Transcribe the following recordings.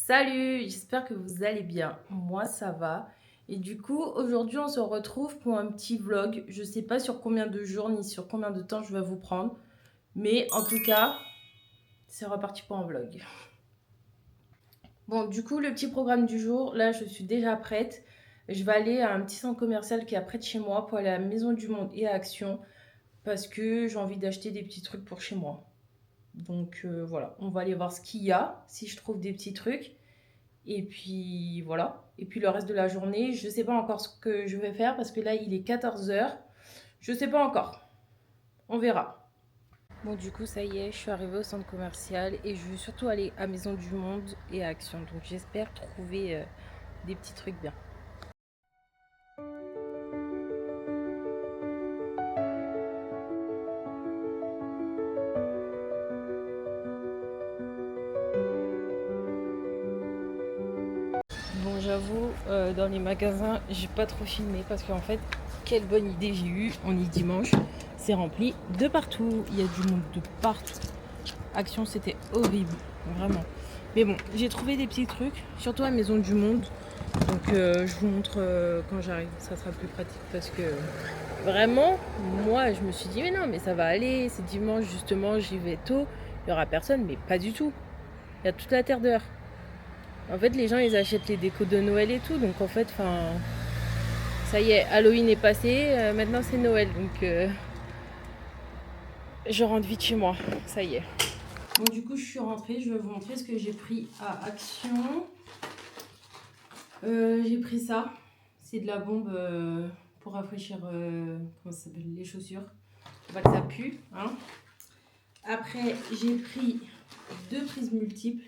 Salut, j'espère que vous allez bien. Moi, ça va. Et du coup, aujourd'hui, on se retrouve pour un petit vlog. Je sais pas sur combien de jours ni sur combien de temps je vais vous prendre. Mais en tout cas, c'est reparti pour un vlog. Bon, du coup, le petit programme du jour, là, je suis déjà prête. Je vais aller à un petit centre commercial qui est près de chez moi pour aller à la Maison du Monde et à Action parce que j'ai envie d'acheter des petits trucs pour chez moi. Donc voilà, on va aller voir ce qu'il y a, si je trouve des petits trucs. Et puis voilà. Et puis le reste de la journée, je sais pas encore ce que je vais faire parce que là il est 14 h. Je sais pas encore. On verra. Bon, du coup, ça y est, je suis arrivée au centre commercial et je veux surtout aller à Maison du Monde et à Action. Donc j'espère trouver des petits trucs bien. Bon, j'avoue, dans les magasins, j'ai pas trop filmé parce qu'en fait, quelle bonne idée j'ai eue. On est dimanche, c'est rempli de partout. Il y a du monde de partout. Action, c'était horrible, vraiment. Mais bon, j'ai trouvé des petits trucs, surtout à Maison du Monde. Donc je vous montre quand j'arrive, ça sera plus pratique parce que vraiment, moi je me suis dit mais non, mais ça va aller, c'est dimanche justement, j'y vais tôt, il y aura personne, mais pas du tout. Il y a toute la terre dehors. En fait, les gens ils achètent les décos de Noël et tout, donc en fait, ça y est, Halloween est passé, maintenant c'est Noël, donc je rentre vite chez moi, ça y est. Bon, du coup, je suis rentrée. Je vais vous montrer ce que j'ai pris à Action. J'ai pris ça. C'est de la bombe pour rafraîchir comment ça s'appelle, les chaussures. Faut pas que ça pue. Hein. Après, j'ai pris 2 prises multiples.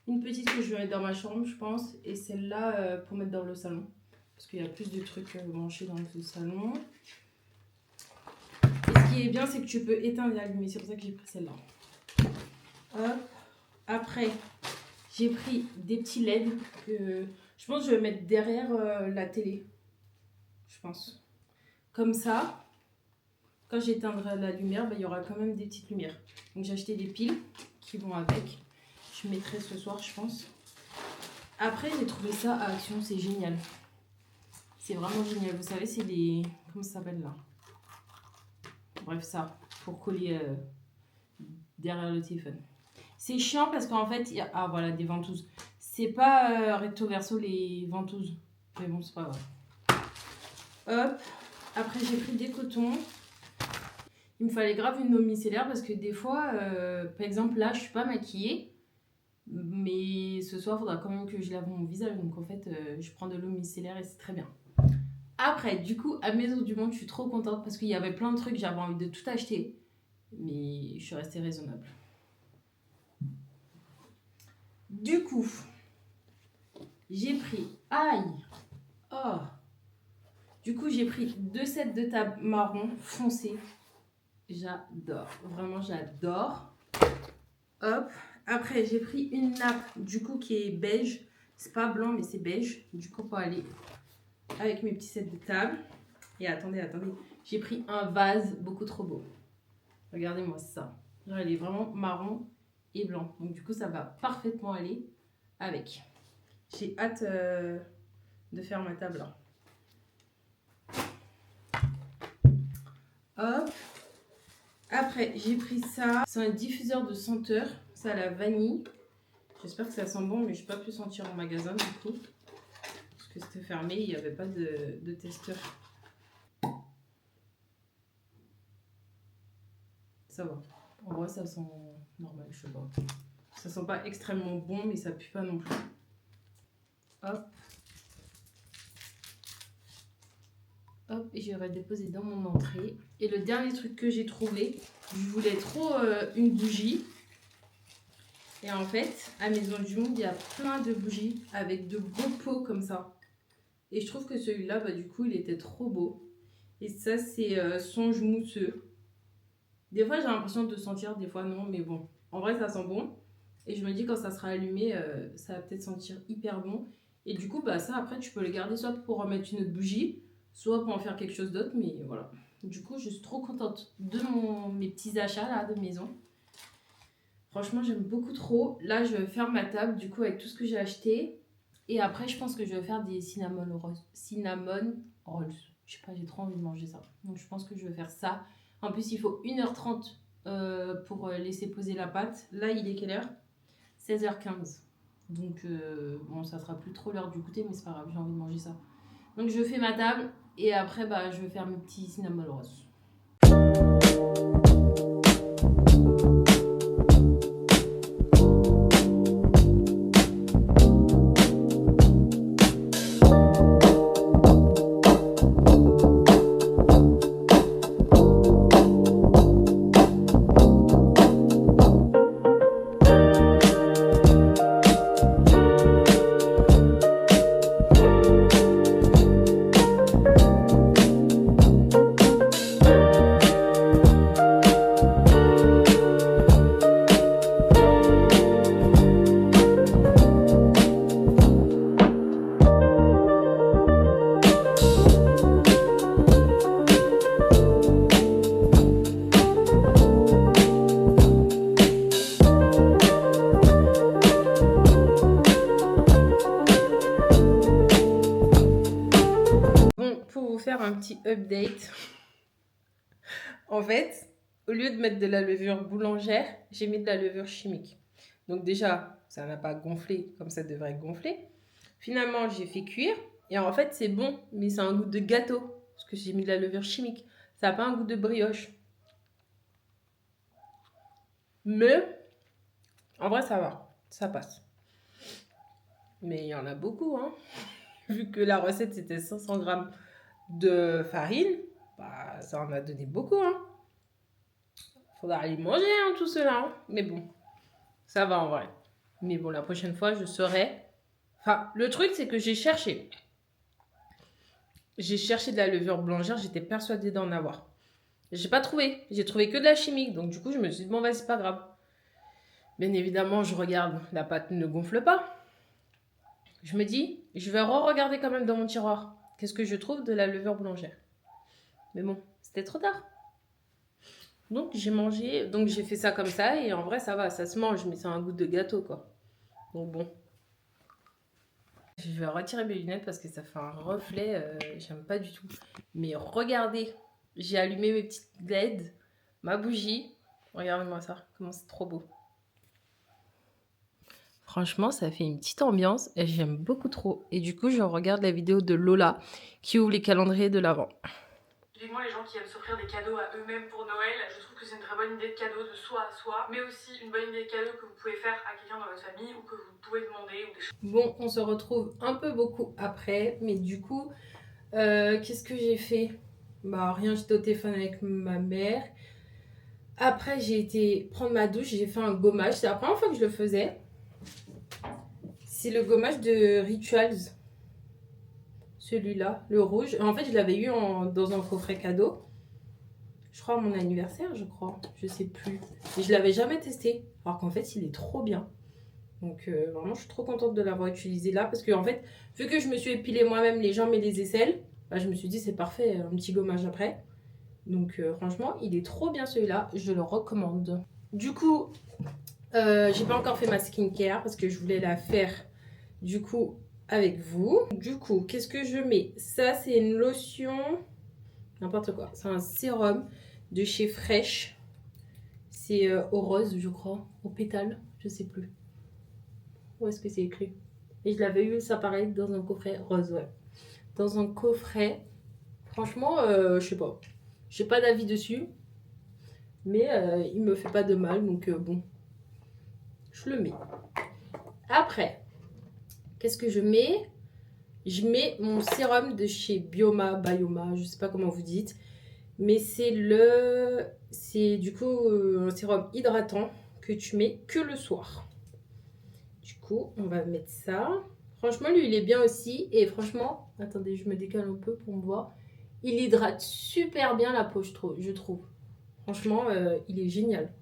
Une petite que je vais mettre dans ma chambre, je pense. Et celle-là pour mettre dans le salon. Parce qu'il y a plus de trucs branchés dans le salon. Et ce qui est bien, c'est que tu peux éteindre et allumer. C'est pour ça que j'ai pris celle-là. Hop. Après, j'ai pris des petits LED que je pense que je vais mettre derrière la télé. Je pense. Comme ça, quand j'éteindrai la lumière, il y aura quand même des petites lumières. Donc j'ai acheté des piles qui vont avec. Je mettrai ce soir, je pense. Après, j'ai trouvé ça à Action, c'est génial. C'est vraiment génial. Vous savez, c'est des... Comment ça s'appelle là? Bref, ça, pour coller derrière le téléphone. C'est chiant parce qu'en fait, il y a... Ah voilà, des ventouses. C'est pas recto verso les ventouses. Mais bon, c'est pas grave. Hop. Après, j'ai pris des cotons. Il me fallait grave une eau micellaire parce que des fois, par exemple, là, je suis pas maquillée. Mais ce soir, il faudra quand même que je lave mon visage. Donc en fait, je prends de l'eau micellaire et c'est très bien. Après, du coup, à Maison du Monde, je suis trop contente parce qu'il y avait plein de trucs. J'avais envie de tout acheter. Mais je suis restée raisonnable. Du coup, j'ai pris... Aïe. Oh. Du coup, j'ai pris 2 sets de table marron foncé. J'adore. Vraiment, j'adore. Hop. Après, j'ai pris une nappe, du coup, qui est beige. C'est pas blanc, mais c'est beige. Du coup, pour aller avec mes petits sets de table. Et attendez. J'ai pris un vase beaucoup trop beau. Regardez-moi ça. Genre, il est vraiment marron et blanc. Donc, du coup, ça va parfaitement aller avec. J'ai hâte de faire ma table là. Hop. Après, j'ai pris ça. C'est un diffuseur de senteur. C'est à la vanille. J'espère que ça sent bon, mais je n'ai pas pu sentir en magasin du coup. Parce que c'était fermé, il n'y avait pas de testeur. Ça va. En vrai, ça sent normal, je sais pas. Ça sent pas extrêmement bon, mais ça pue pas non plus. Hop. Hop, et je vais déposer dans mon entrée. Et le dernier truc que j'ai trouvé, je voulais trop une bougie. Et en fait, à Maison du Monde, il y a plein de bougies avec de beaux pots comme ça. Et je trouve que celui-là, du coup, il était trop beau. Et ça, c'est songe mousseux. Des fois, j'ai l'impression de sentir, des fois non, mais bon. En vrai, ça sent bon. Et je me dis, quand ça sera allumé, ça va peut-être sentir hyper bon. Et du coup, ça, après, tu peux le garder soit pour remettre une autre bougie, soit pour en faire quelque chose d'autre. Mais voilà. Du coup, je suis trop contente de mes petits achats là de maison. Franchement, j'aime beaucoup trop. Là, je vais faire ma table du coup avec tout ce que j'ai acheté. Et après, je pense que je vais faire des cinnamon rolls. Cinnamon rolls. Je sais pas, j'ai trop envie de manger ça. Donc, je pense que je vais faire ça. En plus, il faut 1h30 pour laisser poser la pâte. Là, il est quelle heure? 16h15. Donc, bon, ça sera plus trop l'heure du goûter, mais c'est pas grave, j'ai envie de manger ça. Donc, je fais ma table et après, bah, je vais faire mes petits cinnamon rolls. Faire un petit update. En fait, au lieu de mettre de la levure boulangère, j'ai mis de la levure chimique. Donc déjà, ça n'a pas gonflé comme ça devrait gonfler. Finalement, j'ai fait cuire. Et en fait, c'est bon, mais c'est un goût de gâteau. Parce que j'ai mis de la levure chimique. Ça n'a pas un goût de brioche. Mais, en vrai, ça va. Ça passe. Mais il y en a beaucoup, hein. Vu que la recette, c'était 500 grammes de farine, bah, ça en a donné beaucoup, hein. Faudra aller manger, hein, tout cela, hein. Mais bon, ça va en vrai. Mais bon, la prochaine fois, je saurai. Enfin, le truc, c'est que j'ai cherché. J'ai cherché de la levure boulangère, j'étais persuadée d'en avoir. J'ai pas trouvé. J'ai trouvé que de la chimique. Donc, du coup, je me suis dit, bon, bah, c'est pas grave. Bien évidemment, je regarde, la pâte ne gonfle pas. Je me dis, je vais re-regarder quand même dans mon tiroir. Qu'est-ce que je trouve de la levure boulangère? Mais bon, c'était trop tard. Donc j'ai mangé, donc j'ai fait ça comme ça et en vrai ça va, ça se mange, mais c'est un goût de gâteau quoi. Donc bon. Je vais retirer mes lunettes parce que ça fait un reflet, j'aime pas du tout. Mais regardez, j'ai allumé mes petites LED, ma bougie. Regardez-moi ça, comment c'est trop beau. Franchement, ça fait une petite ambiance et j'aime beaucoup trop. Et du coup, je regarde la vidéo de Lola qui ouvre les calendriers de l'Avent. Typiquement, les gens qui aiment s'offrir des cadeaux à eux-mêmes pour Noël, je trouve que c'est une très bonne idée de cadeau de soi à soi, mais aussi une bonne idée de cadeau que vous pouvez faire à quelqu'un dans votre famille ou que vous pouvez demander ou des choses. Bon, on se retrouve un peu beaucoup après, mais du coup, qu'est-ce que j'ai fait? Bah rien, j'étais au téléphone avec ma mère. Après, j'ai été prendre ma douche, j'ai fait un gommage. C'est la première fois que je le faisais. C'est le gommage de Rituals. Celui-là, le rouge. En fait, je l'avais eu dans un coffret cadeau. Je crois à mon anniversaire, je crois. Je sais plus. Et je l'avais jamais testé. Alors qu'en fait, il est trop bien. Donc vraiment, je suis trop contente de l'avoir utilisé là. Parce que en fait, vu que je me suis épilé moi-même les jambes et les aisselles, bah, je me suis dit c'est parfait, un petit gommage après. Donc franchement, il est trop bien celui-là. Je le recommande. Du coup, j'ai pas encore fait ma skincare parce que je voulais la faire du coup avec vous. Du coup, qu'est-ce que je mets? Ça, c'est une lotion, n'importe quoi. C'est un sérum de chez Fresh. C'est au rose, je crois, au pétale, je sais plus. Où est-ce que c'est écrit? Et je l'avais eu, ça pareil, dans un coffret rose, ouais. Dans un coffret, franchement, je sais pas. J'ai pas d'avis dessus. Mais il me fait pas de mal, donc bon. Je le mets. Après, qu'est-ce que je mets? Je mets mon sérum de chez Bioma, je sais pas comment vous dites. Mais c'est du coup un sérum hydratant que tu mets que le soir. Du coup, on va mettre ça. Franchement, lui, il est bien aussi. Et franchement, attendez, je me décale un peu pour me voir. Il hydrate super bien la peau, je trouve. Franchement, il est génial.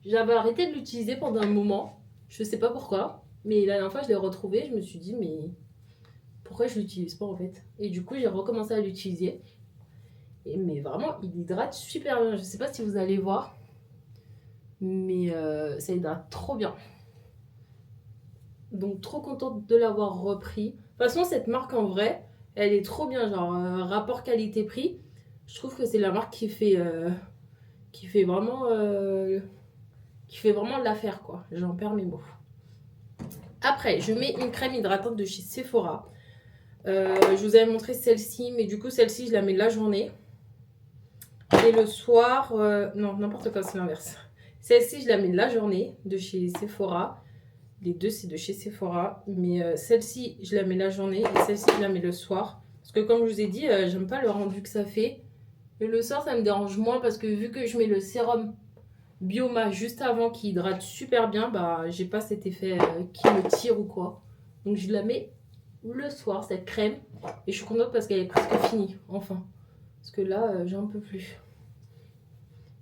J'avais arrêté de l'utiliser pendant un moment. Je sais pas pourquoi. Mais la dernière fois, je l'ai retrouvé. Je me suis dit, mais pourquoi je l'utilise pas en fait? Et du coup, j'ai recommencé à-- mais vraiment, il hydrate super bien. Je sais pas si vous allez voir. Mais ça hydrate trop bien. Donc trop contente de l'avoir repris. De toute façon, cette marque en vrai, elle est trop bien. Genre, rapport qualité-prix, je trouve que c'est la marque qui fait vraiment l'affaire, quoi. J'en perds mes mots. Après, je mets une crème hydratante de chez Sephora. Je vous avais montré celle-ci, mais du coup, celle-ci, je la mets la journée. Et le soir, non, n'importe quoi, c'est l'inverse. Celle-ci, je la mets la journée de chez Sephora. Les deux, c'est de chez Sephora. Mais celle-ci, je la mets la journée. Et celle-ci, je la mets le soir. Parce que comme je vous ai dit, j'aime pas le rendu que ça fait. Et le soir, ça me dérange moins parce que vu que je mets le sérum Bioma juste avant qui hydrate super bien, bah j'ai pas cet effet qui me tire ou quoi. Donc je la mets le soir, cette crème. Et je suis contente parce qu'elle est presque finie, enfin. Parce que là, j'en peux plus.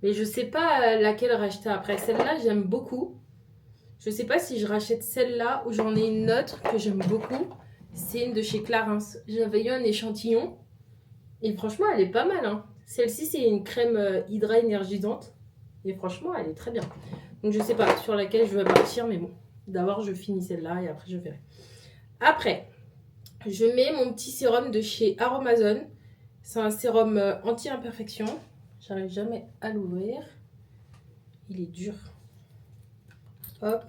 Mais je sais pas laquelle racheter après. Celle-là, j'aime beaucoup. Je sais pas si je rachète celle-là ou j'en ai une autre que j'aime beaucoup. C'est une de chez Clarins. J'avais eu un échantillon. Et franchement, elle est pas mal. Hein. Celle-ci, c'est une crème hydra énergisante. Et franchement, elle est très bien. Donc, je sais pas sur laquelle je vais partir. Mais bon, d'abord, je finis celle-là et après, je verrai. Après, je mets mon petit sérum de chez Aromazone. C'est un sérum anti-imperfection. J'arrive jamais à l'ouvrir. Il est dur. Hop.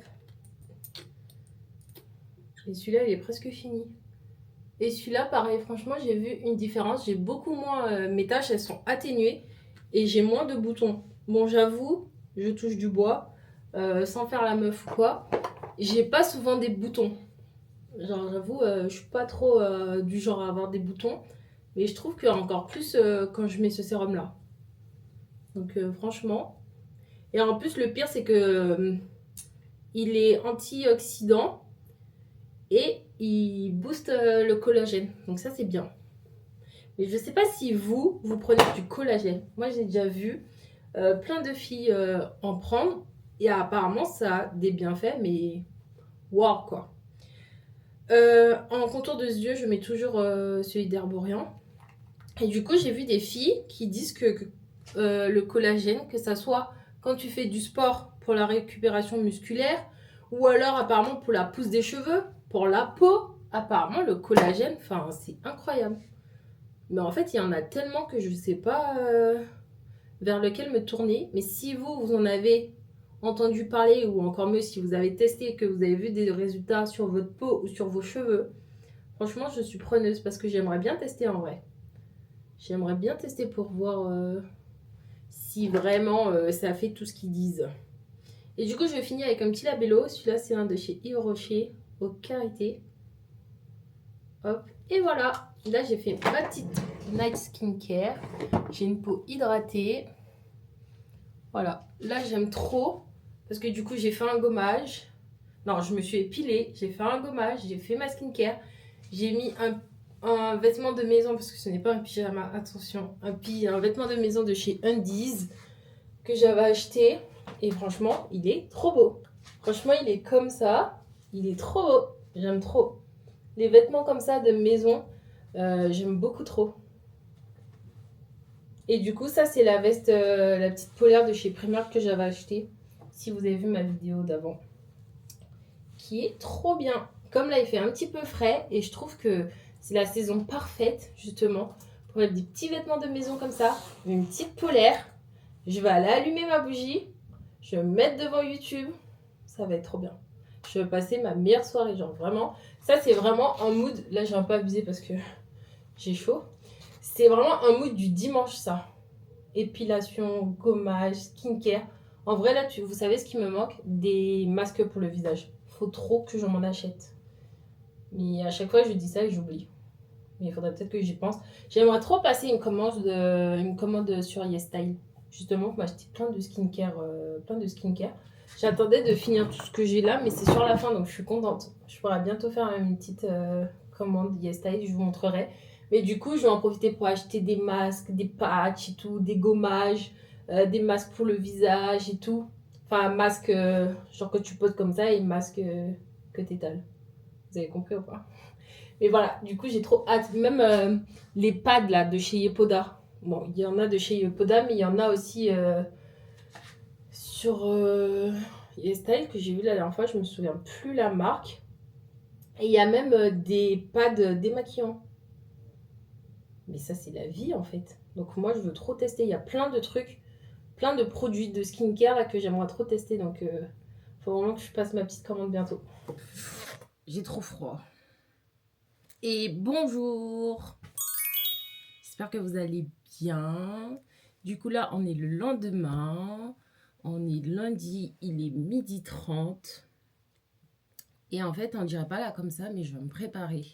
Et celui-là, il est presque fini. Et celui-là, pareil, franchement, j'ai vu une différence. J'ai beaucoup moins... mes taches, elles sont atténuées. Et j'ai moins de boutons. Bon, j'avoue, je touche du bois. Sans faire la meuf ou quoi. J'ai pas souvent des boutons. Genre, j'avoue, je suis pas trop du genre à avoir des boutons. Mais je trouve que encore plus quand je mets ce sérum-là. Donc, franchement... Et en plus, le pire, c'est que il est antioxydant et il booste le collagène. Donc ça, c'est bien. Mais je ne sais pas si vous prenez du collagène. Moi, j'ai déjà vu plein de filles en prendre. Et apparemment, ça a des bienfaits, mais waouh, quoi. En contour de yeux, je mets toujours celui d'Herborian. Et du coup, j'ai vu des filles qui disent que le collagène, que ça soit quand tu fais du sport pour la récupération musculaire ou alors apparemment pour la pousse des cheveux, pour la peau, apparemment le collagène, enfin c'est incroyable. Mais en fait, il y en a tellement que je ne sais pas vers lequel me tourner. Mais si vous en avez entendu parler ou encore mieux si vous avez testé et que vous avez vu des résultats sur votre peau ou sur vos cheveux, franchement, je suis preneuse parce que j'aimerais bien tester en vrai. J'aimerais bien tester pour voir si vraiment ça fait tout ce qu'ils disent. Et du coup, je vais finir avec un petit labello. Celui-là, c'est un de chez Yves Rocher, au karité. Hop, et voilà. Là, j'ai fait ma petite night skincare. J'ai une peau hydratée. Voilà. Là, j'aime trop. Parce que du coup, j'ai fait un gommage. Non, je me suis épilée. J'ai fait un gommage. J'ai fait ma skincare. J'ai mis un vêtement de maison, parce que ce n'est pas un pyjama, attention. Un vêtement de maison de chez Undies que j'avais acheté. Et franchement, il est trop beau. Franchement, il est comme ça. Il est trop beau. J'aime trop. Les vêtements comme ça de maison, j'aime beaucoup trop. Et du coup, ça, c'est la veste, la petite polaire de chez Primark que j'avais achetée. Si vous avez vu ma vidéo d'avant. Qui est trop bien. Comme là, il fait un petit peu frais. Et je trouve que c'est la saison parfaite, justement, pour mettre des petits vêtements de maison comme ça. Une petite polaire. Je vais aller allumer ma bougie. Je vais me mettre devant YouTube. Ça va être trop bien. Je vais passer ma meilleure soirée. Genre vraiment. Ça, c'est vraiment un mood. Là, j'ai un peu abusé parce que j'ai chaud. C'est vraiment un mood du dimanche, ça. Épilation, gommage, skincare. En vrai, là, vous savez ce qui me manque? Des masques pour le visage. Faut trop que je m'en achète. Mais à chaque fois, je dis ça et j'oublie. Mais il faudrait peut-être que j'y pense. J'aimerais trop passer une commande sur YesStyle. Justement, pour m'acheter plein de skincare. J'attendais de finir tout ce que j'ai là, mais c'est sur la fin, donc je suis contente. Je pourrais bientôt faire une petite commande YesStyle, je vous montrerai. Mais du coup, je vais en profiter pour acheter des masques, des patchs et tout, des gommages, des masques pour le visage et tout. Enfin, masque genre que tu poses comme ça et masque que t'étales. Vous avez compris ou pas? Mais voilà, du coup, j'ai trop hâte. Même les pads là de chez Yepoda. Bon, il y en a de chez Yepoda, mais il y en a aussi sur YesStyle que j'ai vu la dernière fois, je me souviens plus la marque. Et il y a même des pads démaquillants. Mais ça, c'est la vie en fait. Donc moi, je veux trop tester. Il y a plein de trucs, plein de produits de skincare là, que j'aimerais trop tester. Donc faut vraiment que je passe ma petite commande bientôt. J'ai trop froid. Et bonjour. J'espère que vous allez bien. Du coup là, on est le lendemain. On est lundi, il est 12h30. Et en fait, on dirait pas là comme ça, mais je vais me préparer.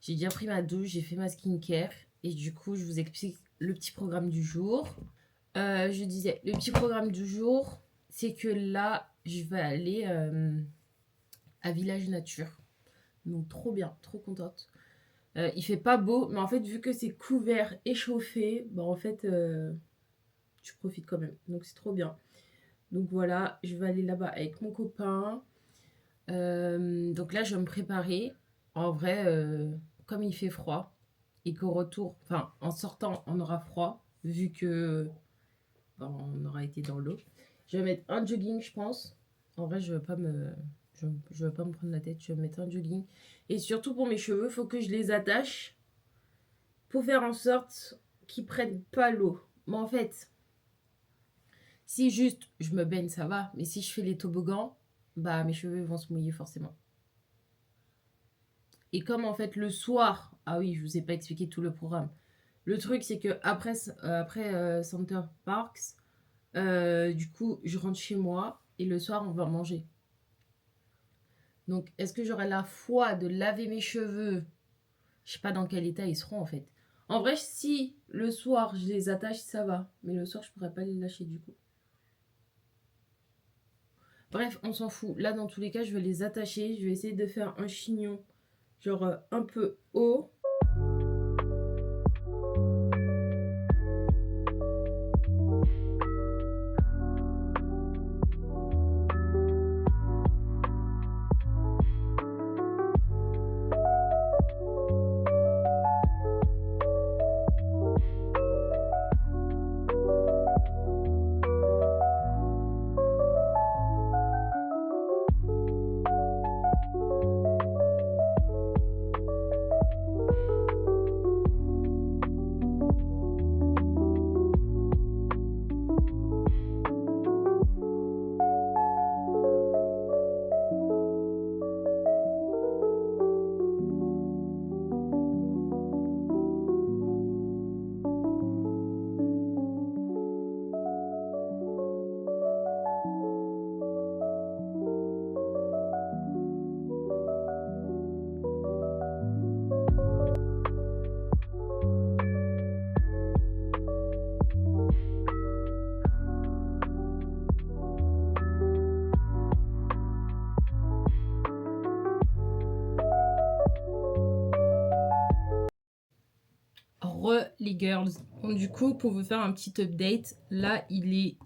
J'ai déjà pris ma douche, j'ai fait ma skincare. Et du coup, je vous explique le petit programme du jour. Je disais, le petit programme du jour, c'est que là, je vais aller à Village Nature. Donc, trop bien, trop contente. Il fait pas beau, mais en fait, vu que c'est couvert et chauffé, bah, en fait, tu profites quand même. Donc, c'est trop bien. Donc, voilà, je vais aller là-bas avec mon copain. Donc là, je vais me préparer. En vrai, comme il fait froid et qu'au retour, enfin, en sortant, on aura froid, vu que on aura été dans l'eau. Je vais mettre un jogging, je pense. En vrai, je ne veux pas me prendre la tête. Je vais mettre un jogging. Et surtout pour mes cheveux, il faut que je les attache pour faire en sorte qu'ils prennent pas l'eau. Mais en fait, si juste je me baigne, ça va. Mais si je fais les toboggans, bah mes cheveux vont se mouiller forcément. Et comme en fait le soir, ah oui, je vous ai pas expliqué tout le programme. Le truc, c'est que après Center Parks, du coup, je rentre chez moi et le soir, on va manger. Donc, est-ce que j'aurai la foi de laver mes cheveux? Je sais pas dans quel état ils seront en fait. En vrai, si le soir je les attache, ça va. Mais le soir, je pourrais pas les lâcher du coup. Bref, on s'en fout. Là, dans tous les cas, je vais les attacher. Je vais essayer de faire un chignon, genre un peu haut. Les girls. Donc, du coup, pour vous faire un petit update, là, il est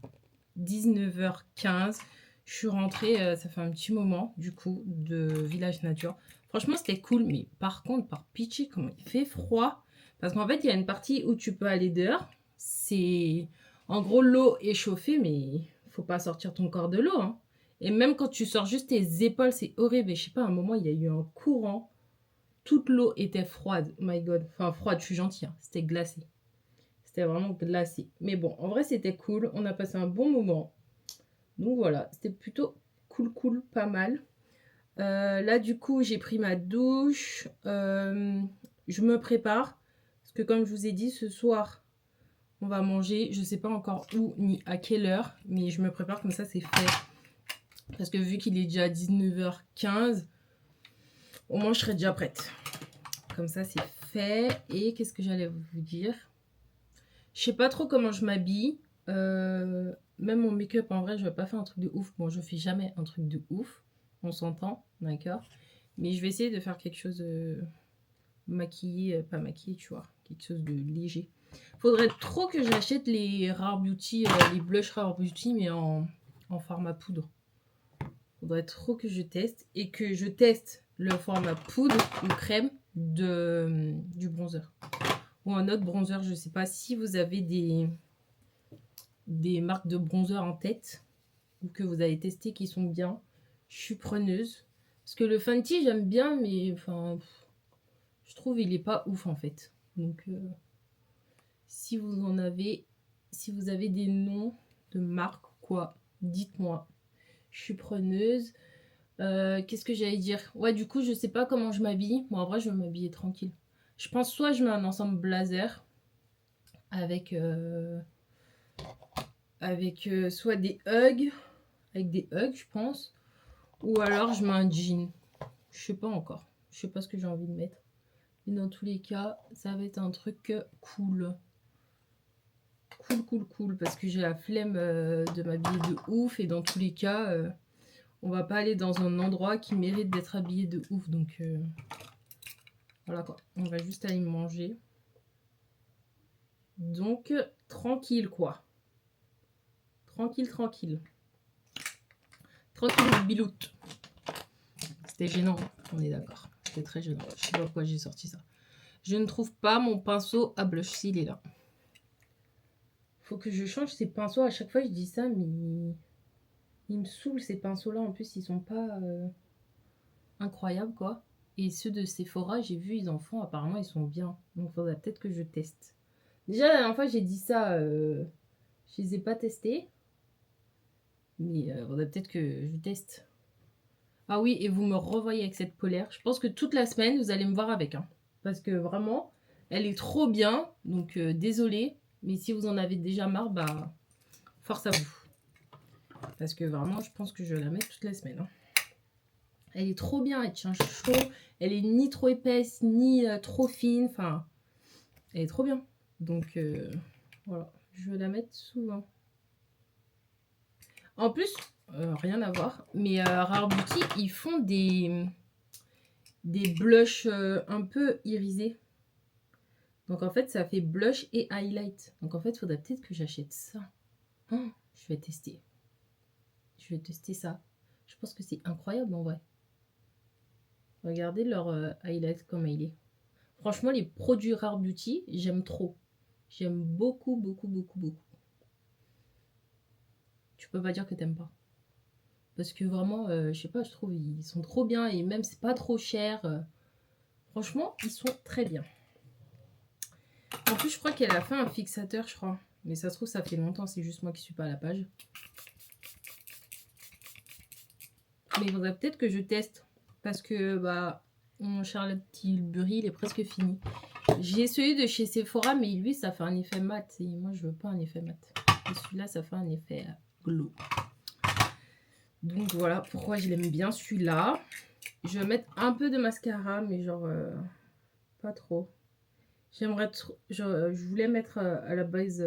19h15. Je suis rentrée, ça fait un petit moment, du coup, de Village Nature. Franchement, c'était cool, mais par contre, par pitié, comment il fait froid. Parce qu'en fait, il y a une partie où tu peux aller dehors. C'est... En gros, l'eau est chauffée, mais faut pas sortir ton corps de l'eau. Hein. Et même quand tu sors juste tes épaules, c'est horrible. Et je sais pas, à un moment, il y a eu un courant. Toute l'eau était froide. Oh my god. Enfin, froide, je suis gentille. Hein. C'était glacé. C'était vraiment glacé. Mais bon, en vrai, c'était cool. On a passé un bon moment. Donc voilà, c'était plutôt cool, pas mal. Là, du coup, j'ai pris ma douche. Je me prépare. Parce que comme je vous ai dit, ce soir, on va manger. Je ne sais pas encore où ni à quelle heure. Mais je me prépare comme ça, c'est fait. Parce que vu qu'il est déjà 19h15, au moins, je serai déjà prête. Comme ça, c'est fait. Et qu'est-ce que j'allais vous dire? Je sais pas trop comment je m'habille. Même mon make-up, en vrai, je vais pas faire un truc de ouf. Bon, je fais jamais un truc de ouf. On s'entend, d'accord? Mais je vais essayer de faire quelque chose maquillé, pas maquillé, tu vois. Quelque chose de léger. Faudrait trop que j'achète les Rare Beauty, les blush Rare Beauty, mais en format poudre. Faudrait trop que je teste. Et que je teste le format poudre ou crème du bronzer. Ou un autre bronzer, je sais pas si vous avez des marques de bronzer en tête. ou que vous avez testé qui sont bien, je suis preneuse. Parce que le Fenty, j'aime bien, mais enfin, je trouve il est pas ouf en fait. Donc, si vous avez des noms de marques, quoi, dites-moi. Je suis preneuse. Qu'est-ce que j'allais dire? Ouais, du coup, je sais pas comment je m'habille. Bon, en vrai, je vais m'habiller tranquille. Je pense soit je mets un ensemble blazer avec, soit des hugs, avec des hugs, je pense. Ou alors je mets un jean. Je sais pas encore. Je sais pas ce que j'ai envie de mettre. Mais dans tous les cas, ça va être un truc cool. Cool. Parce que j'ai la flemme de m'habiller de ouf. Et dans tous les cas, on va pas aller dans un endroit qui mérite d'être habillé de ouf. Donc voilà quoi. On va juste aller manger. Donc tranquille quoi. Tranquille. Tranquille biloute. C'était gênant, on est d'accord. C'était très gênant. Je sais pas pourquoi j'ai sorti ça. Je ne trouve pas mon pinceau à blush. S'il est là. Faut que je change ces pinceaux. À chaque fois, je dis ça, mais ils me saoulent ces pinceaux-là. En plus, ils sont pas incroyables, quoi. Et ceux de Sephora, j'ai vu, ils en font. Apparemment, ils sont bien. Donc, il faudrait peut-être que je teste. Déjà, la dernière fois, j'ai dit ça. Je les ai pas testés. Mais il faudrait peut-être que je teste. Ah oui, et vous me revoyez avec cette polaire. Je pense que toute la semaine, vous allez me voir avec. Hein, parce que vraiment, elle est trop bien. Donc, désolée. Mais si vous en avez déjà marre, bah, force à vous. Parce que vraiment, je pense que je vais la mettre toute la semaine. Hein. Elle est trop bien, elle tient chaud. Elle est ni trop épaisse, ni trop fine. Enfin, elle est trop bien. Donc, voilà. Je vais la mettre souvent. En plus, rien à voir. Mais Rare Beauty, ils font des blushs un peu irisés. Donc, en fait, ça fait blush et highlight. Donc, en fait, il faudrait peut-être que j'achète ça. Oh, je vais tester. Je vais tester ça. Je pense que c'est incroyable en vrai. Regardez leur highlight comme il est. Franchement, les produits Rare Beauty, j'aime trop. J'aime beaucoup. Tu peux pas dire que t'aimes pas. Parce que vraiment, je sais pas, je trouve ils sont trop bien et même c'est pas trop cher. Franchement, ils sont très bien. En plus, je crois qu'elle a fait un fixateur, je crois. Mais ça se trouve, ça fait longtemps, c'est juste moi qui suis pas à la page. Mais il faudrait peut-être que je teste. Parce que, bah, mon Charlotte Tilbury, il est presque fini. J'ai celui de chez Sephora, mais lui, ça fait un effet mat. Et moi, je veux pas un effet mat. Et celui-là, ça fait un effet glow. Donc, voilà pourquoi je l'aime bien, celui-là. Je vais mettre un peu de mascara, mais genre, pas trop. J'aimerais trop... je voulais mettre à la base...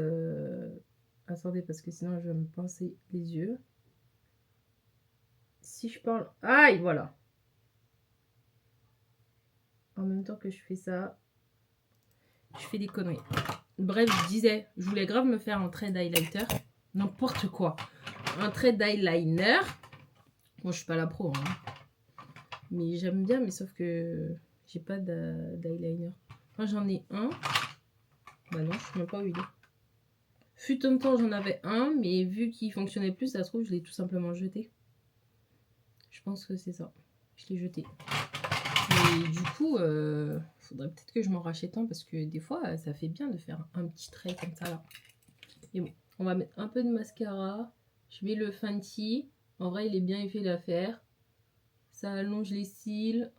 attendez, parce que sinon, je vais me pincer les yeux. Si je parle... Aïe, voilà. En même temps que je fais ça, je fais des conneries. Bref, je disais, je voulais grave me faire un trait d'highlighter. N'importe quoi. Un trait d'eyeliner. Moi, je suis pas la pro. Hein. Mais j'aime bien, mais sauf que j'ai pas d'eyeliner. Moi, j'en ai un. Bah non, je sais même pas où il est. Fut un temps, j'en avais un, mais vu qu'il fonctionnait plus, ça se trouve, je l'ai tout simplement jeté. Je pense que c'est ça. Je l'ai jeté. Et du coup, faudrait peut-être que je m'en rachète un parce que des fois, ça fait bien de faire un petit trait comme ça là. Et bon, on va mettre un peu de mascara. Je mets le Fenty. En vrai, il est bien fait l'affaire. Ça allonge les cils.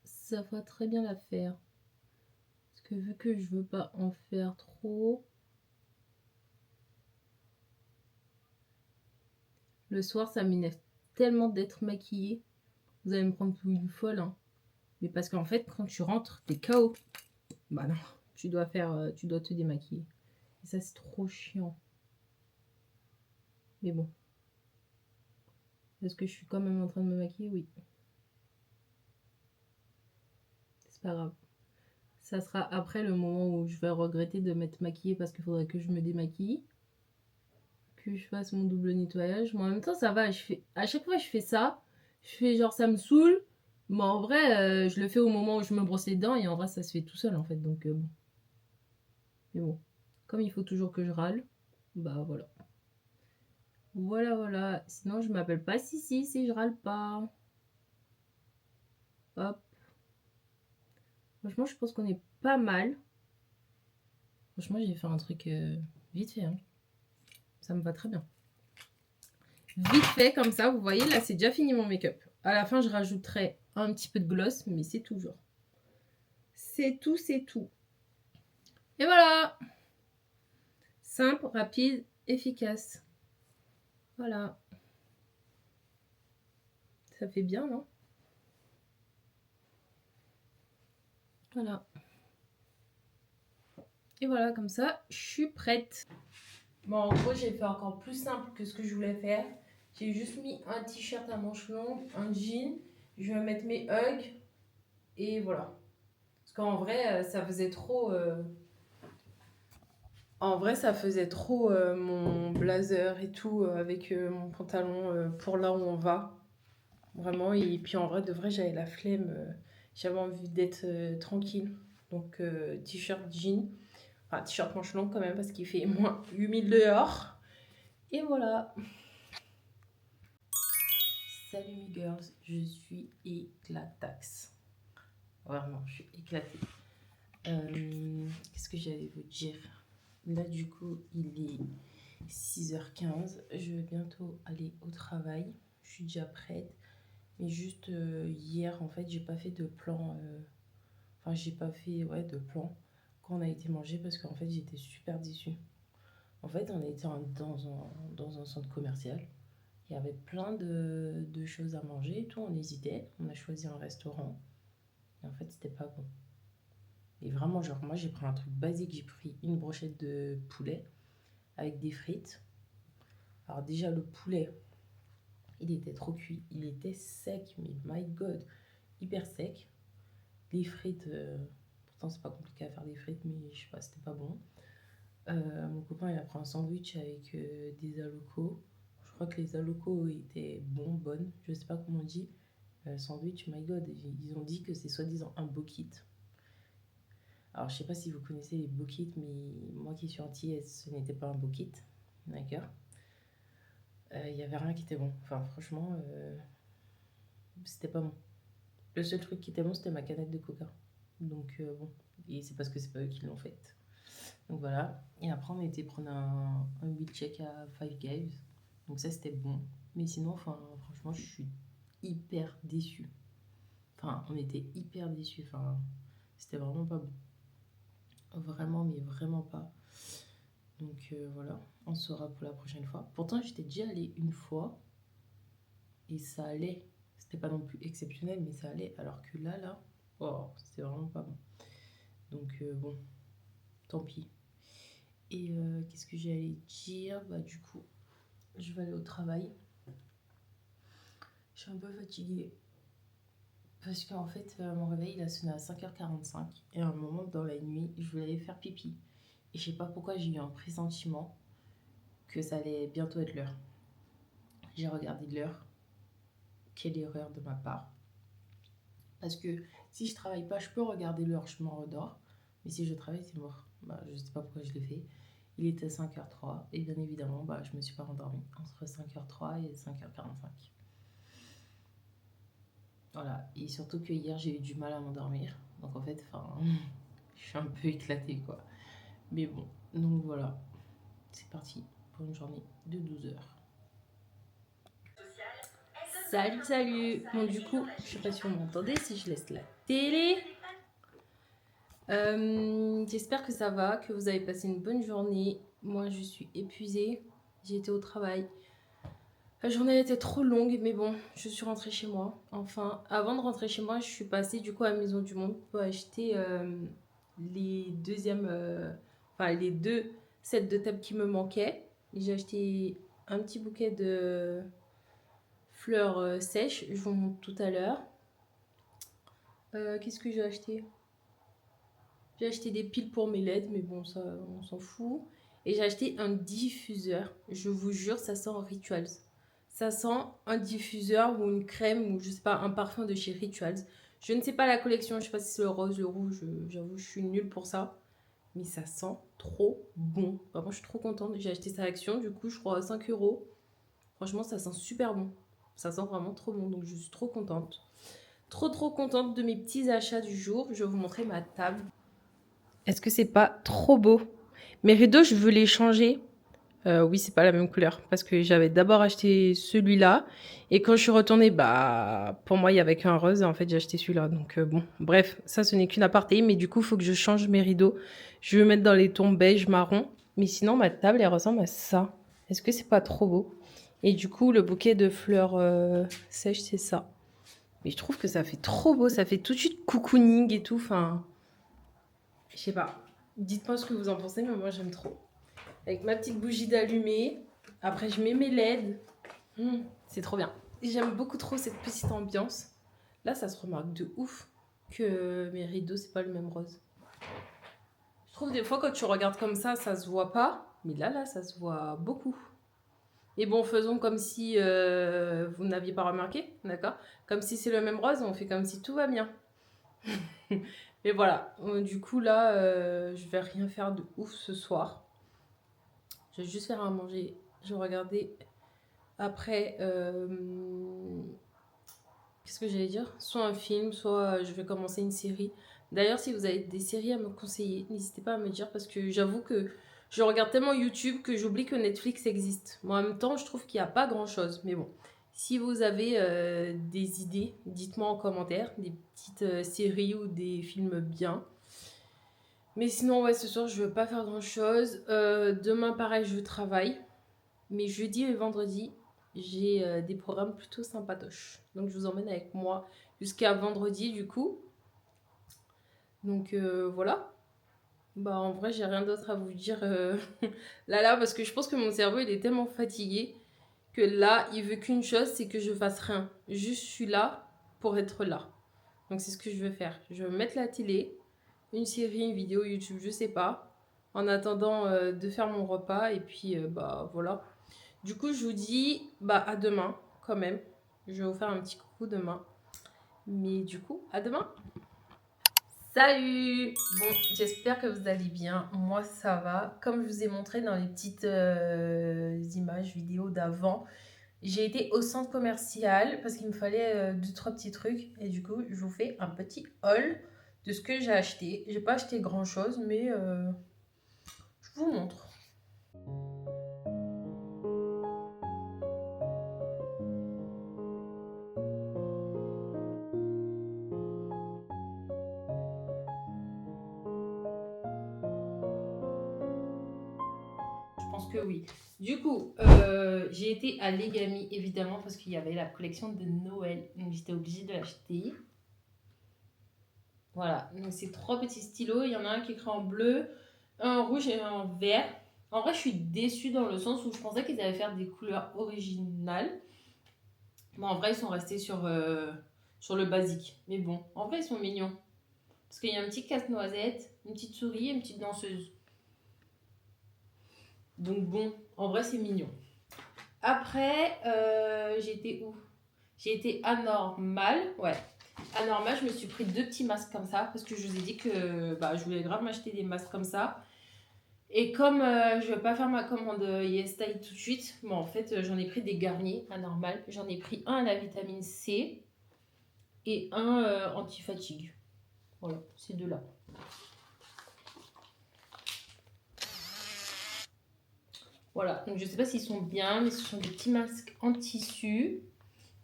Ça va très bien l'affaire. Parce que vu que je veux pas en faire trop. Le soir, ça m'énerve tellement d'être maquillée. Vous allez me prendre pour une folle. Hein. Mais parce qu'en fait, quand tu rentres, t'es KO. Bah non, tu dois te démaquiller. Et ça, c'est trop chiant. Mais bon. Est-ce que je suis quand même en train de me maquiller? Oui. C'est pas grave. Ça sera après le moment où je vais regretter de m'être maquillée parce qu'il faudrait que je me démaquille. Que je fasse mon double nettoyage. Mais en même temps, ça va. À chaque fois, je fais ça. Je fais genre, ça me saoule. Mais en vrai, je le fais au moment où je me brosse les dents. Et en vrai, ça se fait tout seul, en fait. Donc, bon. Mais bon. Comme il faut toujours que je râle, bah voilà. Voilà, voilà. Sinon, je m'appelle pas Sissi si je râle pas. Hop. Franchement, je pense qu'on est pas mal. Franchement, j'ai fait un truc vite fait. Hein. Ça me va très bien. Vite fait, comme ça, vous voyez, là, c'est déjà fini mon make-up. À la fin, je rajouterai un petit peu de gloss, mais c'est tout genre. C'est tout, c'est tout. Et voilà. Simple, rapide, efficace. Voilà. Ça fait bien, non? Voilà. Et voilà, comme ça, je suis prête. Bon, en gros, j'ai fait encore plus simple que ce que je voulais faire. J'ai juste mis un t-shirt à manches longues, un jean. Je vais mettre mes hugs. Et voilà. Parce qu'en vrai, ça faisait trop... En vrai, ça faisait trop mon blazer et tout avec mon pantalon pour là où on va. Vraiment. Et puis en vrai, de vrai, j'avais la flemme. J'avais envie d'être tranquille. Donc, t-shirt, jean. Enfin, t-shirt manche longue quand même parce qu'il fait moins 8000 dehors. Et voilà. Salut mes girls, je suis éclataxe. Vraiment, je suis éclatée. Qu'est-ce que j'allais vous dire? Là, du coup, il est 6h15. Je vais bientôt aller au travail. Je suis déjà prête. Mais juste hier, en fait, j'ai pas fait de plan. Enfin, j'ai pas fait de plan quand on a été manger parce qu'en fait, j'étais super déçue. En fait, on était dans un centre commercial. Il y avait plein de choses à manger et tout. On hésitait. On a choisi un restaurant. Et en fait, c'était pas bon. Et vraiment, genre, moi, j'ai pris un truc basique. J'ai pris une brochette de poulet avec des frites. Alors, déjà, le poulet, il était trop cuit. Il était sec, mais my god, hyper sec. Les frites, pourtant, c'est pas compliqué à faire des frites, mais je sais pas, c'était pas bon. Mon copain, il a pris un sandwich avec des alocos. Je crois que les alocos étaient bonnes. Je sais pas comment on dit. Sandwich, my god, ils ont dit que c'est soi-disant un bokit. Alors, je sais pas si vous connaissez les bokits, mais moi qui suis antillaise, ce n'était pas un bokit. D'accord. Il y avait rien qui était bon. Enfin, franchement, c'était pas bon. Le seul truc qui était bon, c'était ma canette de coca. Donc, bon. Et c'est parce que c'est pas eux qui l'ont faite. Donc voilà. Et après, on était prendre un milkshake à Five Guys. Donc ça, c'était bon. Mais sinon, enfin, franchement, je suis hyper déçue. Enfin, on était hyper déçus. Enfin, c'était vraiment pas bon. Vraiment, mais vraiment pas. Donc voilà, on saura pour la prochaine fois. Pourtant, j'étais déjà allée une fois et ça allait. C'était pas non plus exceptionnel, mais ça allait. Alors que là, oh, c'était vraiment pas bon. Donc bon, tant pis. Et qu'est-ce que j'allais dire? Bah du coup, je vais aller au travail. Je suis un peu fatiguée. Parce qu'en fait, mon réveil il a sonné à 5h45. Et à un moment dans la nuit, je voulais aller faire pipi. Et je sais pas pourquoi j'ai eu un pressentiment que ça allait bientôt être l'heure. J'ai regardé l'heure. Quelle erreur de ma part. Parce que si je travaille pas, je peux regarder l'heure, je m'en redors. Mais si je travaille, c'est mort. Bah, je sais pas pourquoi je l'ai fait. Il était 5h03 et bien évidemment, bah, je me suis pas rendormie entre 5h03 et 5h45. Voilà. Et surtout que hier, j'ai eu du mal à m'endormir. Donc en fait, je suis un peu éclatée quoi. Mais bon, donc voilà. C'est parti pour une journée de 12 heures. Salut, salut. Bon, du coup, je sais pas si vous m'entendez, si je laisse la télé. J'espère que ça va, que vous avez passé une bonne journée. Moi, je suis épuisée. J'ai été au travail. La journée était trop longue, mais bon, je suis rentrée chez moi. Enfin, avant de rentrer chez moi, je suis passée du coup à Maison du Monde pour acheter les les deux sets de tables qui me manquaient. J'ai acheté un petit bouquet de fleurs sèches. Je vous montre tout à l'heure. Qu'est-ce que j'ai acheté? J'ai acheté des piles pour mes LED, mais bon, ça, on s'en fout. Et j'ai acheté un diffuseur. Je vous jure, ça sent Rituals. Ça sent un diffuseur ou une crème ou je sais pas, un parfum de chez Rituals. Je ne sais pas la collection, je sais pas si c'est le rose, le rouge. J'avoue, je suis nulle pour ça. Mais ça sent trop bon. Vraiment, je suis trop contente. J'ai acheté ça à Action, du coup, je crois à 5 euros. Franchement, ça sent super bon. Ça sent vraiment trop bon, donc je suis trop contente. Trop contente de mes petits achats du jour. Je vais vous montrer ma table. Est-ce que c'est pas trop beau? Mes rideaux, je veux les changer. Oui, c'est pas la même couleur parce que j'avais d'abord acheté celui-là et quand je suis retournée, bah pour moi il y avait qu'un rose et en fait j'ai acheté celui-là. Donc bon, bref, ça ce n'est qu'une aparté, mais du coup il faut que je change mes rideaux. Je vais mettre dans les tons beige marron, mais sinon ma table elle ressemble à ça. Est-ce que c'est pas trop beau? Et du coup le bouquet de fleurs sèches c'est ça. Mais je trouve que ça fait trop beau, ça fait tout de suite cocooning et tout. Enfin, je sais pas. Dites-moi ce que vous en pensez, mais moi j'aime trop. Avec ma petite bougie d'allumée. Après, je mets mes LED. C'est trop bien. J'aime beaucoup trop cette petite ambiance. Là, ça se remarque de ouf que mes rideaux, c'est pas le même rose. Je trouve des fois, quand tu regardes comme ça se voit pas. Mais là, ça se voit beaucoup. Et bon, faisons comme si vous n'aviez pas remarqué, d'accord? Comme si c'est le même rose, on fait comme si tout va bien. Mais voilà, du coup, là, je vais rien faire de ouf ce soir. Je vais juste faire à manger. Je vais regarder après. Qu'est-ce que j'allais dire? Soit un film, soit je vais commencer une série. D'ailleurs, si vous avez des séries à me conseiller, n'hésitez pas à me dire parce que j'avoue que je regarde tellement YouTube que j'oublie que Netflix existe. Moi, en même temps, je trouve qu'il n'y a pas grand-chose. Mais bon, si vous avez des idées, dites-moi en commentaire, des petites séries ou des films bien. Mais sinon, ouais, ce soir, je ne veux pas faire grand-chose. Demain, pareil, je travaille. Mais jeudi et vendredi, j'ai des programmes plutôt sympatoches. Donc, je vous emmène avec moi jusqu'à vendredi, du coup. Donc, voilà. Bah, en vrai, j'ai rien d'autre à vous dire là, parce que je pense que mon cerveau, il est tellement fatigué que là, il veut qu'une chose, c'est que je fasse rien. Juste, je suis là pour être là. Donc, c'est ce que je vais faire. Je vais mettre la télé, une série, une vidéo YouTube, je sais pas, en attendant de faire mon repas. Et puis, bah, voilà. Du coup, je vous dis bah, à demain, quand même. Je vais vous faire un petit coucou demain. Mais du coup, à demain. Salut! Bon, j'espère que vous allez bien. Moi, ça va. Comme je vous ai montré dans les petites images vidéo d'avant, j'ai été au centre commercial parce qu'il me fallait 2-3 petits trucs. Et du coup, je vous fais un petit haul de ce que j'ai acheté. J'ai pas acheté grand-chose, mais je vous montre. Je pense que oui. Du coup, j'ai été à Legami, évidemment, parce qu'il y avait la collection de Noël. Donc, j'étais obligée de l'acheter. Voilà. Donc, c'est 3 petits stylos. Il y en a un qui est écrit en bleu, un en rouge et un en vert. En vrai, je suis déçue dans le sens où je pensais qu'ils allaient faire des couleurs originales. Mais en vrai, ils sont restés sur le basique. Mais bon, en vrai, ils sont mignons. Parce qu'il y a un petit casse-noisette, une petite souris et une petite danseuse. Donc bon, en vrai, c'est mignon. Après, j'ai été où? J'ai été à Normal, ouais. À Normal, je me suis pris 2 petits masques comme ça parce que je vous ai dit que bah, je voulais grave m'acheter des masques comme ça. Et comme je ne vais pas faire ma commande YesStyle tout de suite, bon, en fait, j'en ai pris des Garnier à Normal. J'en ai pris un à la vitamine C et un anti-fatigue. Voilà, ces deux-là. Voilà, donc je ne sais pas s'ils sont bien, mais ce sont des petits masques en tissu.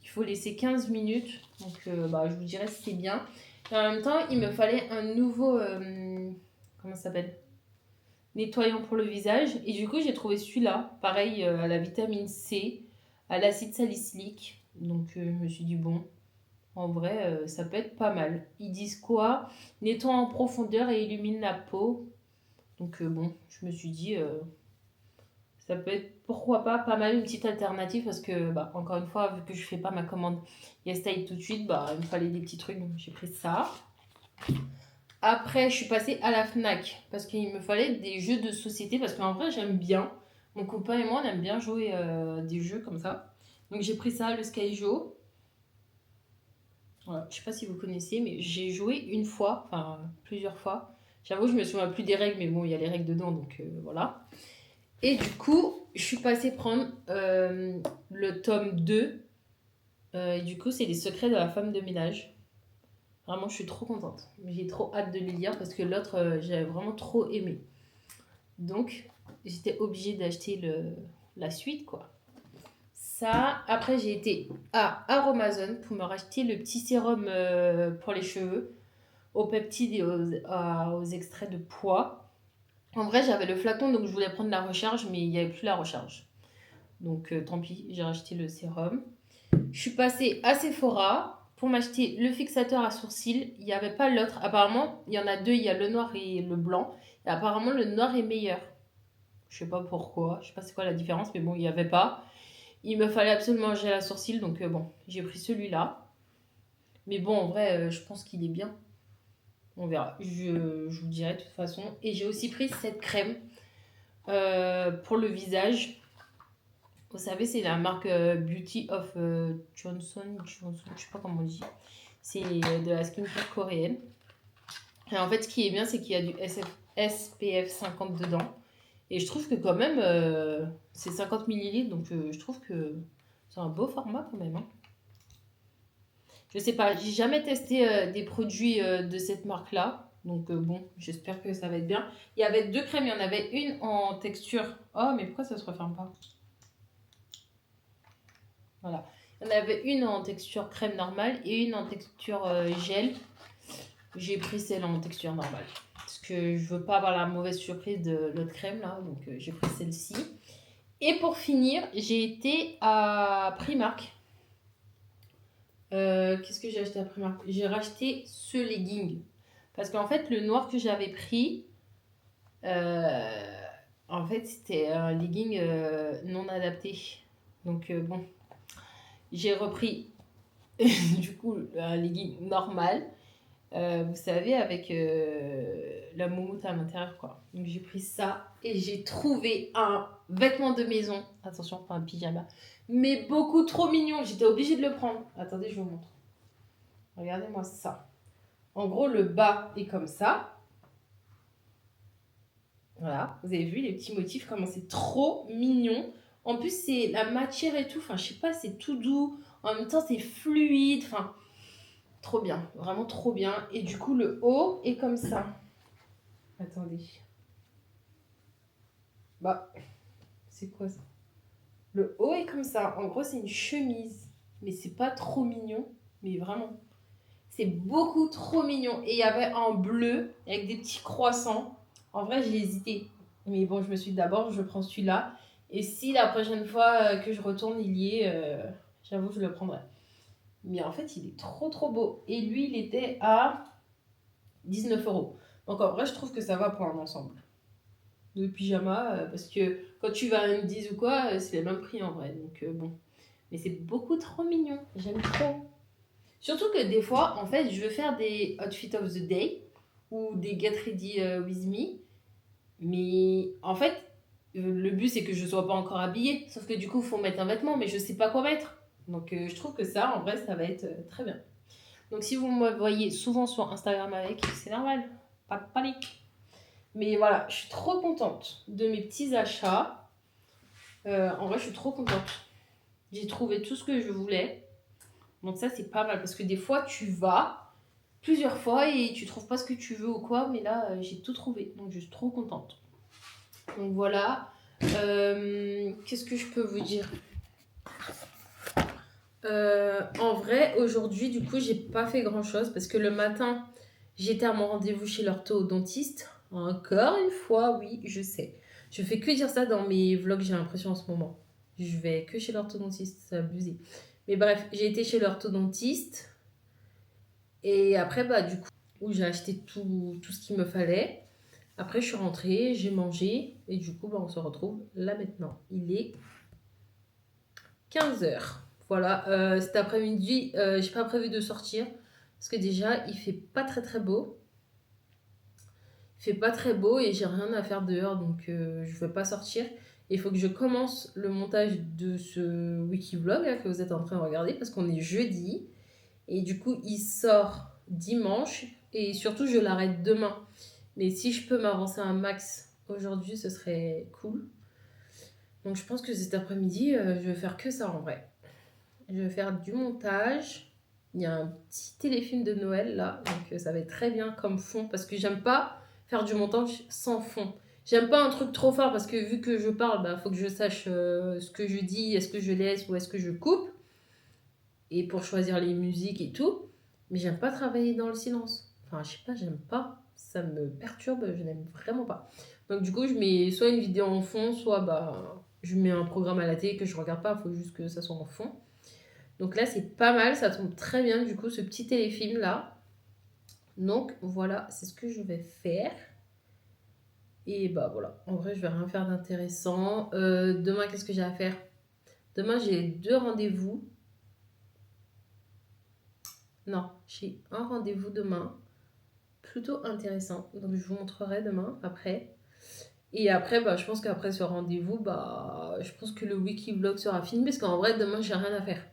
Il faut laisser 15 minutes. Donc, bah, je vous dirai si c'est bien. Et en même temps, il me fallait un nouveau... comment ça s'appelle? Nettoyant pour le visage. Et du coup, j'ai trouvé celui-là. Pareil, à la vitamine C, à l'acide salicylique. Donc, je me suis dit, bon, en vrai, ça peut être pas mal. Ils disent quoi? Nettoie en profondeur et illumine la peau. Donc, bon, je me suis dit... ça peut être, pourquoi pas mal une petite alternative parce que, bah, encore une fois, vu que je fais pas ma commande YesStyle tout de suite, bah, il me fallait des petits trucs, donc j'ai pris ça. Après, je suis passée à la Fnac parce qu'il me fallait des jeux de société parce qu'en vrai, j'aime bien. Mon copain et moi, on aime bien jouer des jeux comme ça. Donc j'ai pris ça, le Skyjo. Voilà, je sais pas si vous connaissez, mais j'ai joué une fois, enfin plusieurs fois. J'avoue, je me souviens plus des règles, mais bon, il y a les règles dedans, donc voilà. Et du coup, je suis passée prendre le tome 2. Et du coup, c'est Les secrets de la femme de ménage. Vraiment, je suis trop contente. J'ai trop hâte de les lire parce que l'autre, j'avais vraiment trop aimé. Donc, j'étais obligée d'acheter la suite, quoi. Ça, après, j'ai été à Aromazone pour me racheter le petit sérum pour les cheveux, aux peptides et aux extraits de pois. En vrai, j'avais le flacon, donc je voulais prendre la recharge, mais il n'y avait plus la recharge. Donc, tant pis, j'ai racheté le sérum. Je suis passée à Sephora pour m'acheter le fixateur à sourcils. Il n'y avait pas l'autre. Apparemment, il y en a deux. Il y a le noir et le blanc. Et apparemment, le noir est meilleur. Je sais pas pourquoi. Je sais pas c'est quoi la différence. Mais bon, il n'y avait pas. Il me fallait absolument un gel à sourcils. Donc bon, j'ai pris celui-là. Mais bon, en vrai, je pense qu'il est bien. On verra. Je vous dirai de toute façon. Et j'ai aussi pris cette crème pour le visage. Vous savez, c'est la marque Beauty of Johnson, je sais pas comment on dit. C'est de la skincare coréenne. Et en fait, ce qui est bien, c'est qu'il y a du SPF 50 dedans. Et je trouve que quand même, c'est 50 ml, donc je trouve que c'est un beau format quand même. Hein. Je sais pas, j'ai jamais testé des produits de cette marque-là. Donc bon, j'espère que ça va être bien. Il y avait deux crèmes, il y en avait une en texture. Oh, mais pourquoi ça se referme pas? Voilà. Il y en avait une en texture crème normale et une en texture gel. J'ai pris celle en texture normale. Parce que je veux pas avoir la mauvaise surprise de l'autre crème là. Donc j'ai pris celle-ci. Et pour finir, j'ai été à Primark. Qu'est-ce que j'ai acheté à Primark? J'ai racheté ce legging. Parce qu'en fait, le noir que j'avais pris, en fait, c'était un legging non adapté. Donc bon, j'ai repris du coup un legging normal, vous savez, avec la moumoute à l'intérieur, quoi. Donc j'ai pris ça et j'ai trouvé un vêtement de maison, attention, pas un pyjama, mais beaucoup trop mignon. J'étais obligée de le prendre. Attendez, je vous montre. Regardez-moi ça. En gros, le bas est comme ça. Voilà, vous avez vu les petits motifs, comment c'est trop mignon. En plus, c'est la matière et tout, enfin, je sais pas, c'est tout doux. En même temps, c'est fluide, enfin, trop bien, vraiment trop bien. Et du coup, le haut est comme ça. Attendez. Bah, c'est quoi ça? Le haut est comme ça. En gros, c'est une chemise. Mais c'est pas trop mignon, mais vraiment. C'est beaucoup trop mignon. Et il y avait un bleu avec des petits croissants. En vrai, j'ai hésité. Mais bon, je me suis dit d'abord, je prends celui-là. Et si la prochaine fois que je retourne, il y est, j'avoue, je le prendrai. Mais en fait, il est trop trop beau. Et lui, il était à 19 euros. Donc en vrai, je trouve que ça va pour un ensemble de pyjama. Parce que quand tu vas à une 10 ou quoi, c'est le même prix en vrai. Donc bon. Mais c'est beaucoup trop mignon. J'aime trop. Surtout que des fois, en fait, je veux faire des outfits of the day ou des get ready with me. Mais en fait, le but c'est que je sois pas encore habillée. Sauf que du coup, il faut mettre un vêtement, mais je sais pas quoi mettre. Donc je trouve que ça, en vrai, ça va être très bien. Donc si vous me voyez souvent sur Instagram avec, c'est normal. Pas de panique. Mais voilà, je suis trop contente de mes petits achats. En vrai, je suis trop contente. J'ai trouvé tout ce que je voulais. Donc ça, c'est pas mal. Parce que des fois, tu vas plusieurs fois et tu trouves pas ce que tu veux ou quoi. Mais là, j'ai tout trouvé. Donc je suis trop contente. Donc voilà. Qu'est-ce que je peux vous dire? En vrai, aujourd'hui, du coup, j'ai pas fait grand-chose. Parce que le matin, j'étais à mon rendez-vous chez l'orthodontiste. Encore une fois, oui, je sais. Je fais que dire ça dans mes vlogs, j'ai l'impression en ce moment. Je vais que chez l'orthodontiste, c'est abusé. Mais bref, j'ai été chez l'orthodontiste. Et après, bah, du coup, où j'ai acheté tout ce qu'il me fallait. Après, je suis rentrée, j'ai mangé. Et du coup, bah, on se retrouve là maintenant. Il est 15h. Voilà, cet après-midi, j'ai pas prévu de sortir. Parce que déjà, il fait pas très très beau. Il fait pas très beau et j'ai rien à faire dehors. Donc, je vais pas sortir. Il faut que je commence le montage de ce wiki-vlog là, que vous êtes en train de regarder. Parce qu'on est jeudi. Et du coup, il sort dimanche. Et surtout, je l'arrête demain. Mais si je peux m'avancer un max aujourd'hui, ce serait cool. Donc je pense que cet après-midi, je vais faire que ça en vrai. Je vais faire du montage. Il y a un petit téléfilm de Noël là, donc ça va être très bien comme fond parce que j'aime pas faire du montage sans fond. J'aime pas un truc trop fort parce que vu que je parle, bah faut que je sache ce que je dis, est-ce que je laisse ou est-ce que je coupe et pour choisir les musiques et tout. Mais j'aime pas travailler dans le silence. Enfin, je sais pas, j'aime pas. Ça me perturbe, je n'aime vraiment pas. Donc du coup, je mets soit une vidéo en fond, soit bah je mets un programme à la télé que je regarde pas, il faut juste que ça soit en fond. Donc là, c'est pas mal, ça tombe très bien du coup, ce petit téléfilm là. Donc voilà, c'est ce que je vais faire. Et bah voilà, en vrai, je vais rien faire d'intéressant. Demain, qu'est-ce que j'ai à faire? Demain, j'ai 2 rendez-vous. Non, j'ai un rendez-vous demain, plutôt intéressant. Donc je vous montrerai demain, après. Et après, bah, je pense qu'après ce rendez-vous, bah, je pense que le wiki vlog sera fini parce qu'en vrai, demain, j'ai rien à faire.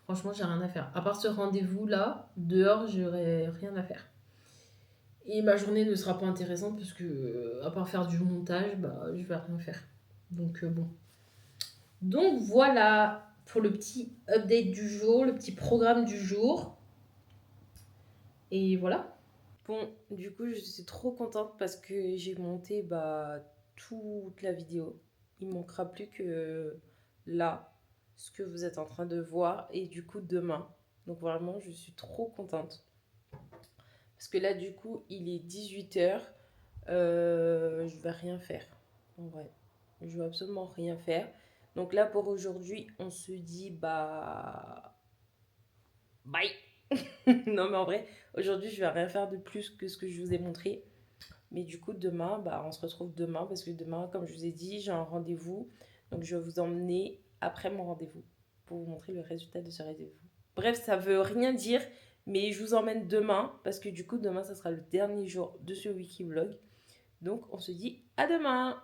Franchement, j'ai rien à faire. À part ce rendez-vous là, dehors, j'aurai rien à faire. Et ma journée ne sera pas intéressante parce que, à part faire du montage, bah, je vais rien faire. Donc, bon. Donc, voilà pour le petit update du jour, le petit programme du jour. Et voilà. Bon, du coup, je suis trop contente parce que j'ai monté bah, toute la vidéo. Il ne manquera plus que là, ce que vous êtes en train de voir, et du coup, demain. Donc, vraiment, je suis trop contente. Parce que là, du coup, il est 18h. Je vais rien faire. En vrai. Je vais absolument rien faire. Donc là, pour aujourd'hui, on se dit bah. Bye! Non, mais en vrai, aujourd'hui, je vais rien faire de plus que ce que je vous ai montré. Mais du coup, demain, bah, on se retrouve demain parce que demain, comme je vous ai dit, j'ai un rendez-vous. Donc, je vais vous emmener après mon rendez-vous pour vous montrer le résultat de ce rendez-vous. Bref, ça veut rien dire, mais je vous emmène demain parce que du coup, demain, ça sera le dernier jour de ce wiki vlog. Donc, on se dit à demain!